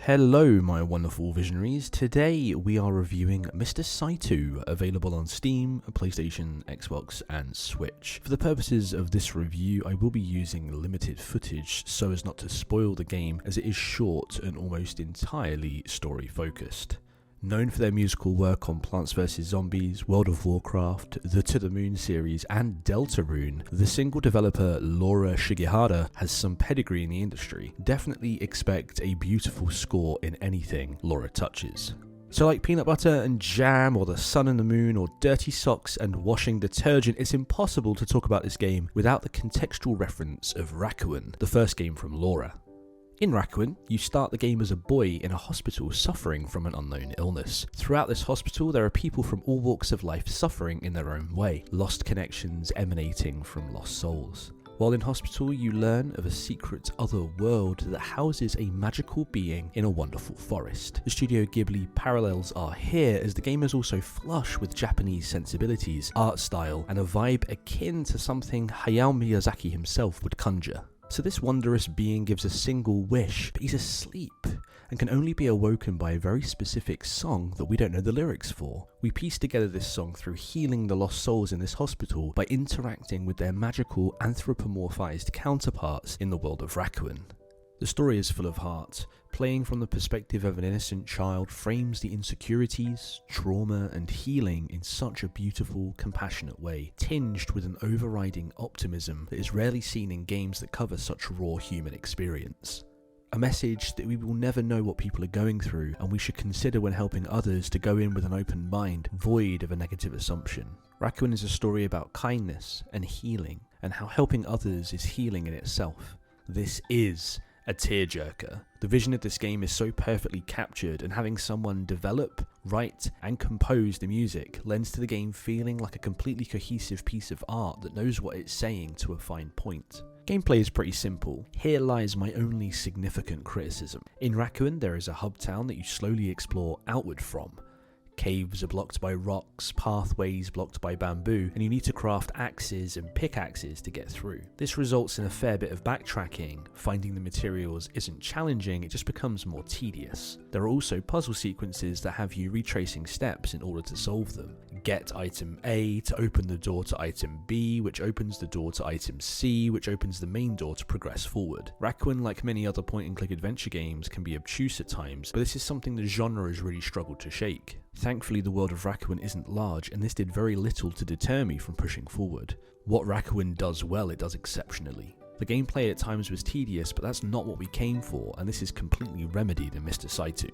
Hello my wonderful visionaries, today we are reviewing Mr Saitou, available on Steam, PlayStation, Xbox and Switch. For the purposes of this review I will be using limited footage so as not to spoil the game, as it is short and almost entirely story focused. Known for their musical work on Plants vs Zombies, World of Warcraft, the To the Moon series and Deltarune, the single developer Laura Shigehara has some pedigree in the industry. Definitely expect a beautiful score in anything Laura touches. So like peanut butter and jam, or the sun and the moon, or dirty socks and washing detergent, it's impossible to talk about this game without the contextual reference of Rakuen, the first game from Laura. In Rakuen, you start the game as a boy in a hospital suffering from an unknown illness. Throughout this hospital, there are people from all walks of life suffering in their own way, lost connections emanating from lost souls. While in hospital, you learn of a secret other world that houses a magical being in a wonderful forest. The Studio Ghibli parallels are here, as the game is also flush with Japanese sensibilities, art style, and a vibe akin to something Hayao Miyazaki himself would conjure. So this wondrous being gives a single wish, but he's asleep and can only be awoken by a very specific song that we don't know the lyrics for. We piece together this song through healing the lost souls in this hospital by interacting with their magical anthropomorphized counterparts in the world of Rakuen. The story is full of heart. Playing from the perspective of an innocent child frames the insecurities, trauma and healing in such a beautiful, compassionate way, tinged with an overriding optimism that is rarely seen in games that cover such raw human experience. A message that we will never know what people are going through, and we should consider when helping others to go in with an open mind, void of a negative assumption. Rakuen is a story about kindness and healing, and how helping others is healing in itself. This is a tearjerker. The vision of this game is so perfectly captured, and having someone develop, write and compose the music lends to the game feeling like a completely cohesive piece of art that knows what it's saying to a fine point. Gameplay is pretty simple. Here lies my only significant criticism. In Rakuen, there is a hub town that you slowly explore outward from. Caves are blocked by rocks, pathways blocked by bamboo, and you need to craft axes and pickaxes to get through. This results in a fair bit of backtracking. Finding the materials isn't challenging, it just becomes more tedious. There are also puzzle sequences that have you retracing steps in order to solve them. Get item A to open the door to item B, which opens the door to item C, which opens the main door to progress forward. Rakuen, like many other point-and-click adventure games, can be obtuse at times, but this is something the genre has really struggled to shake. Thankfully, the world of Rakuen isn't large, and this did very little to deter me from pushing forward. What Rakuen does well, it does exceptionally. The gameplay at times was tedious, but that's not what we came for, and this is completely remedied in Mr Saitou.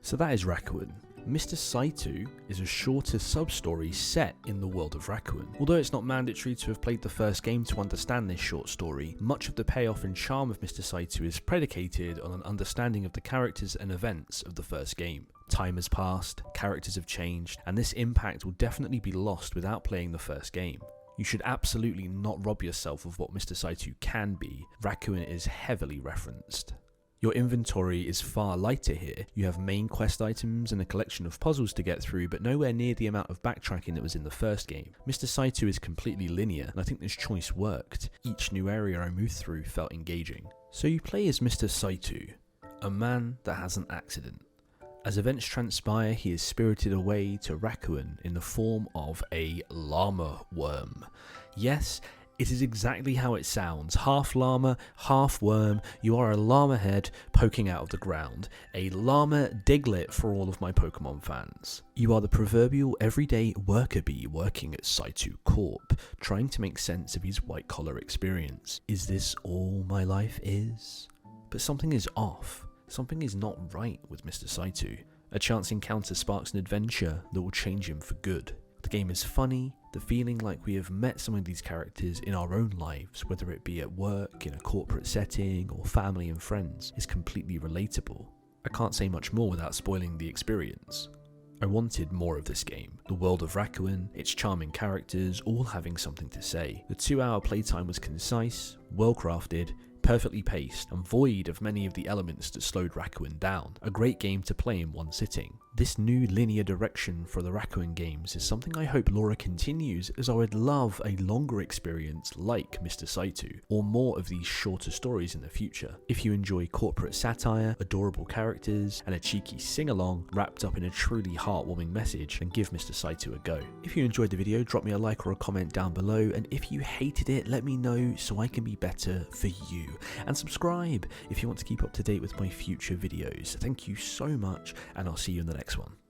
So that is Rakuen. Mr Saitou is a shorter sub-story set in the world of Rakuen. Although it's not mandatory to have played the first game to understand this short story, much of the payoff and charm of Mr Saitou is predicated on an understanding of the characters and events of the first game. Time has passed, characters have changed, and this impact will definitely be lost without playing the first game. You should absolutely not rob yourself of what Mr Saitou can be. Rakuen is heavily referenced. Your inventory is far lighter here. You have main quest items and a collection of puzzles to get through, but nowhere near the amount of backtracking that was in the first game. Mr Saitou is completely linear, and I think this choice worked. Each new area I moved through felt engaging. So you play as Mr Saitou, a man that has an accident. As events transpire, he is spirited away to Rakuen in the form of a llama worm. Yes, it is exactly how it sounds. Half llama, half worm. You are a llama head poking out of the ground. A llama Diglett for all of my Pokemon fans. You are the proverbial everyday worker bee working at Saitou Corp, trying to make sense of his white collar experience. Is this all my life is? But something is off. Something is not right with Mr Saitou. A chance encounter sparks an adventure that will change him for good. The game is funny. The feeling like we have met some of these characters in our own lives, whether it be at work, in a corporate setting, or family and friends, is completely relatable. I can't say much more without spoiling the experience. I wanted more of this game. The world of Rakuen, its charming characters, all having something to say. The 2-hour playtime was concise, well crafted, perfectly paced, and void of many of the elements that slowed Rakuen down. A great game to play in one sitting. This new linear direction for the Rakuen games is something I hope Laura continues, as I would love a longer experience like Mr Saitou, or more of these shorter stories in the future. If you enjoy corporate satire, adorable characters, and a cheeky sing-along wrapped up in a truly heartwarming message, then give Mr Saitou a go. If you enjoyed the video, drop me a like or a comment down below, and if you hated it, let me know so I can be better for you. And subscribe if you want to keep up to date with my future videos. Thank you so much, and I'll see you in the next one.